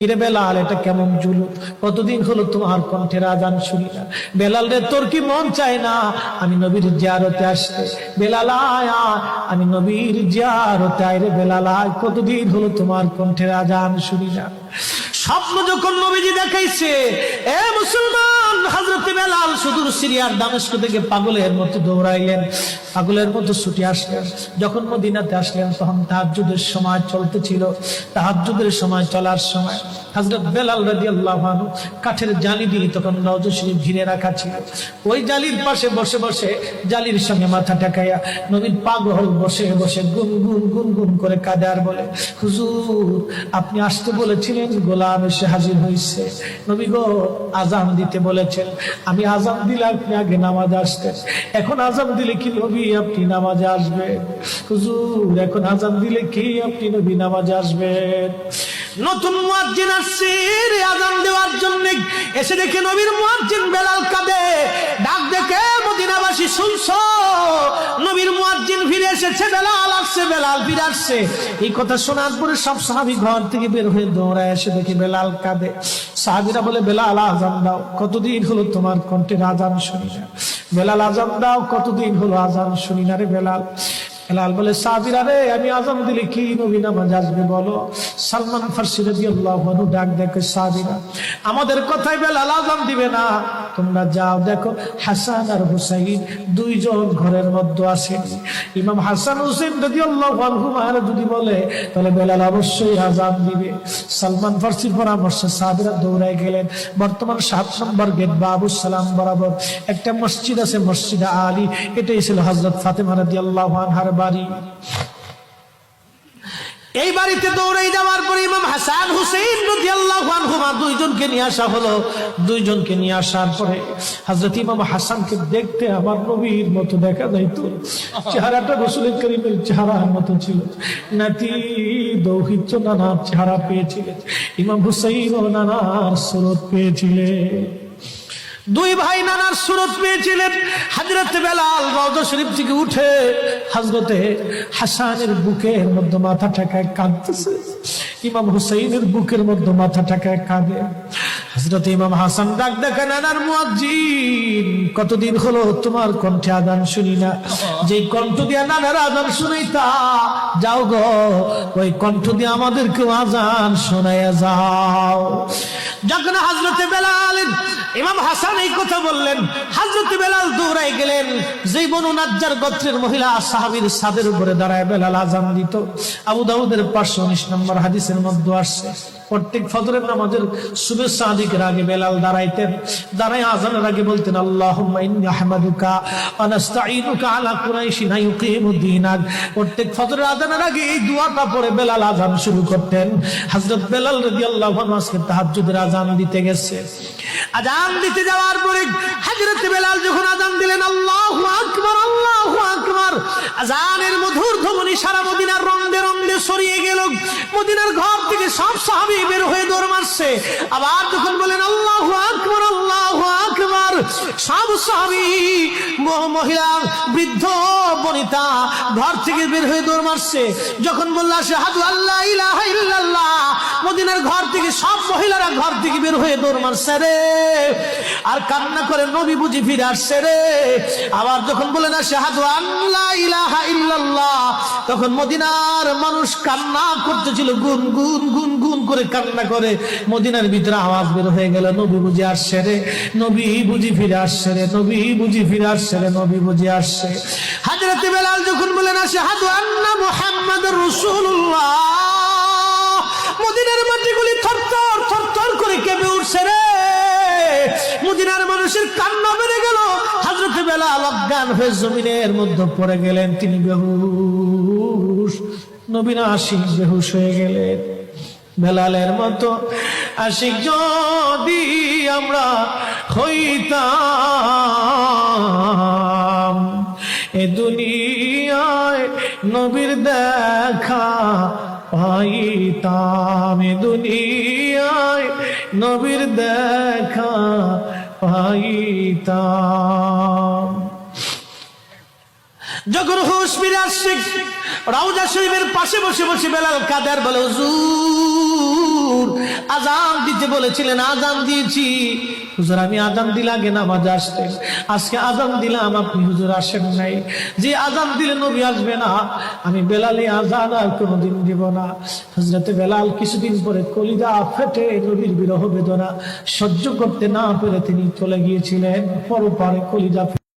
কিরে বেলাল, এটা কেমন জুলুম? কতদিন হলো তোমার কণ্ঠের আজান শুনি না। বেলাল রে, তোর কি মন চায় না আমি নবীর জিয়ারতে আসতে? বেলাল আয়, আমি নবীর জিয়ারতে আয় রে বেলাল আয়, কতদিন হলো তোমার কণ্ঠের আজান শুনি না। স্বপ্ন যখন নবীজি দেখাইছে, এ মুসলমান, হযরত বেলাল সুদূর সিরিয়ার দামেস্ক থেকে পাগলের মতো দৌড়াইলেন, পাগলের মতো ছুটে আসলেন। যখন মদিনাতে আসলেন তখন তাহাজ্জুদের সময় চলতেছিল। তাহাজ্জুদের সময় চলার সময় হযরত বেলাল রাদিয়াল্লাহু আনহু কাঠের জালি দিয়ে তখন রওজা শরীফ ঘিরে রাখা ছিল। ওই জালির পাশে বসে বসে জালির সঙ্গে মাথা ঠেকাইয়া নবীর পাগল বসে বসে গুনগুন গুনগুন করে কাঁদে আর বলে, হুজুর আপনি আসতে বলেছিলেন, গোলাম এসে হাজির হয়েছে। নবী গো, আজান দিতে বলেছেন, আমি আজান দিলে আপনি আগে নামাজে আসতেন, এখন আজান দিলে কি নবী আপনি নামাজে আসবেন? হুজুর এখন আজান দিলে কি আপনি নবী নামাজে আসবেন? নতুন মুয়াজ্জিন আসছে আজান দেওয়ার জন্য, এসে দেখে নবীর মুয়াজ্জিন বেলাল কাঁদে। ডাক দেখে মদিনাবাসী, শুনছো নবীর মুয়াজ্জিন ফিরে এসেছে, বেলাল আসছে, বেলাল ফিরে আসছে। এই কথা শোনার পরে সব সাহাবী ঘর থেকে বের হয়ে দৌড়ায় এসে দেখে বেলাল কাঁদে। সাহাবীরা বলে, বেলাল আজান দাও, কতদিন হলো তোমার কণ্ঠের আজান শুনি না। বেলাল আজান দাও, কতদিন হলো আজান শুনি না রে বেলাল। বেলাল বলে, সাহাবীরা রে, আমি আজান দিলে কি নবী নামাজ আসবে বলো? সালমান ফারসি রাদিয়াল্লাহু আনহু ডাক দেখে, সাহাবীরা আমাদের কথায় বেলাল আজান দিবে না, তোমরা যাও দেখো হাসান আর হুসাইন দুইজন ঘরের মধ্যে আছেন। ইমাম হাসান হুসাইন রাদিয়াল্লাহু আনহুমারা যদি বলে তাহলে বেলাল অবশ্যই আজান দিবে। সালমান ফারসির পরামর্শে সাহাবীরা দৌড়ায় গেলেন। বর্তমান 7 নম্বর গেট বাবুস সালাম বরাবর একটা মসজিদ আছে, মসজিদে আলী। এটাই ছিল হযরত ফাতেমা রাদিয়াল্লাহু আনহার বাড়ি। এই বাড়িতে দৌড়ে যাওয়ার পরে ইমাম হাসান হুসাইন রাদিয়াল্লাহু আনহুমা দুইজনকে নিয়ে আসা হলো। দুইজনকে নিয়ে আসার পরে হযরত ইমাম হাসানকে দেখতে আমার নবীর মতো দেখা যাইতো, চেহারাটা রাসূল করিমের চেহারার মতো ছিল। নাতি দৌহিত্র নানার চেহারা পেয়েছিলেন, ইমাম হুসাইন ও নানার সুরত পেয়েছিলেন। দুই ভাই নানার সুরত পেয়েছিলেন। হযরত বেলাল রওজা শরীফ থেকে উঠে হযরতে হাসানের বুকের মধ্যে মাথা ঠেকায় কাঁদতেছে, ইমাম হুসাইনের বুকের মধ্যে মাথা ঠেকায় কাঁদে। হযরত ইমাম হাসান ডাক দেখে, নানার মুয়াজ্জিন, কতদিন হলো তোমার কণ্ঠে আজান শুনি না। যে কণ্ঠ দিয়ে নানার আজান শুনাইতা, যাও গো ওই কণ্ঠ দিয়ে আমাদেরকেও আজান শোনাইয়া যাও। যখন হযরত বেলাল ইমাম হাসান এই কথা বললেন, হযরত বেলাল দৌড়ায় গেলেন। যেই বনু নাজ্জার গোত্রের মহিলা সাহাবীর ছাদের উপরে দাঁড়ায় বেলাল আজান দিত। আবু দাউদের 519 নম্বর হাদিসের মধ্যে আসছে, প্রত্যেক ফজরের নামাজের শুভেচ্ছা আদিকের আগে বেলাল দাঁড়াইতেন। দাঁড়ায় আজানের আগে বলতেন, আল্লাহুম্মা ইন্নী আহমাদুকা ওয়া নাস্তাঈনুকা আলা কুরাইশিন ইউকিমুদ্দীনাক। প্রত্যেক ফজরের আজানের আগে এই দোয়াটা পড়ে বেলাল আজান শুরু করতেন। হযরত বেলাল রাদিয়াল্লাহু আনহু আজকে তাহাজ্জুদের আজান দিতে গেছে। আজান দিতে যাওয়ার পরে হযরত বেলাল যখন আজান দিলেন, আল্লাহু আকবার, আল্লাহু আকবার, আজানের মধুর ধ্বনি সারা মদিনার রন্দে রন্দে ছড়িয়ে গেল। মদিনার ঘর থেকে সব সাহাবী বের হয়ে দৌড় মারছে। আবার যখন বলেন আল্লাহু আকবার, আল্লাহু আকবার, সব সাহাবী, মহিলা, বৃদ্ধ, বনিতা ঘর থেকে বের হয়ে দৌড় মারছে। যখন বলল আশহাদু আল্লা ইলাহা ইল্লাল্লাহ, মদিনার ঘর থেকে সব মহিলারা ঘর থেকে বের হয়ে দৌড় মারছে রে, আর কান্না করে নবী বুঝি ফিরে আসছে রে। আবার যখন বলেন আশহাদু আল্লা ইলাহা ইল্লাল্লাহ, তখন মদিনার মানুষ কান্না করতেছিল, গুন গুন গুন গুন করে কান্না করে। মদিনার ভিতরে আওয়াজ বের হয়ে গেল, নবী বুঝি আসছে রে, নবী বুঝি ফিরে আসছে রে, নবী বুঝি ফিরে আসছে রে, নবী বুঝি আসছে। হযরত বেলাল যখন বলেন আশহাদু আন্না মুহাম্মাদুর রাসূলুল্লাহ, মদিনার মাটিগুলি থরথর থরথর করে কেঁপে উঠছে রে। মদিনার মানুষের কান্না বেড়ে গেল। হযরত বেলাল অজ্ঞান হয়ে জমিনের মধ্যে পড়ে গেলেন, তিনি বেহুশ। নবীর আশিক বেহুশ হয়ে গেলেন। বেলালের মতো আশিক যদি আমরা হইতাম, এ দুনিয়ায় নবীর দেখা পাইতাম, এ দুনিয়ায় নবীর দেখা পাইতাম। যখন হুঁশ ফিরে আসছে রওজা শরীফের পাশে বসে বসে বেলাল কাঁদে আর বলে, হুজুর আজান দিতে বলেছিলেন, আজান দিয়েছি হুজুর, আমি আজান দিলে আগে নামাজে আসতেন, আজকে আজান দিলাম আপনি হুজুর আসেন নাই। যে আজান দিলে নবী আসবে না, আমি বেলালে আজান আর কোনোদিন দিব না। হযরতে বেলাল কিছুদিন পরে কলিজা ফেটে নবীর বিরহ বেদনা সহ্য করতে না পেরে তিনি চলে গিয়েছিলেন পরপারে কলিজা ফেটে।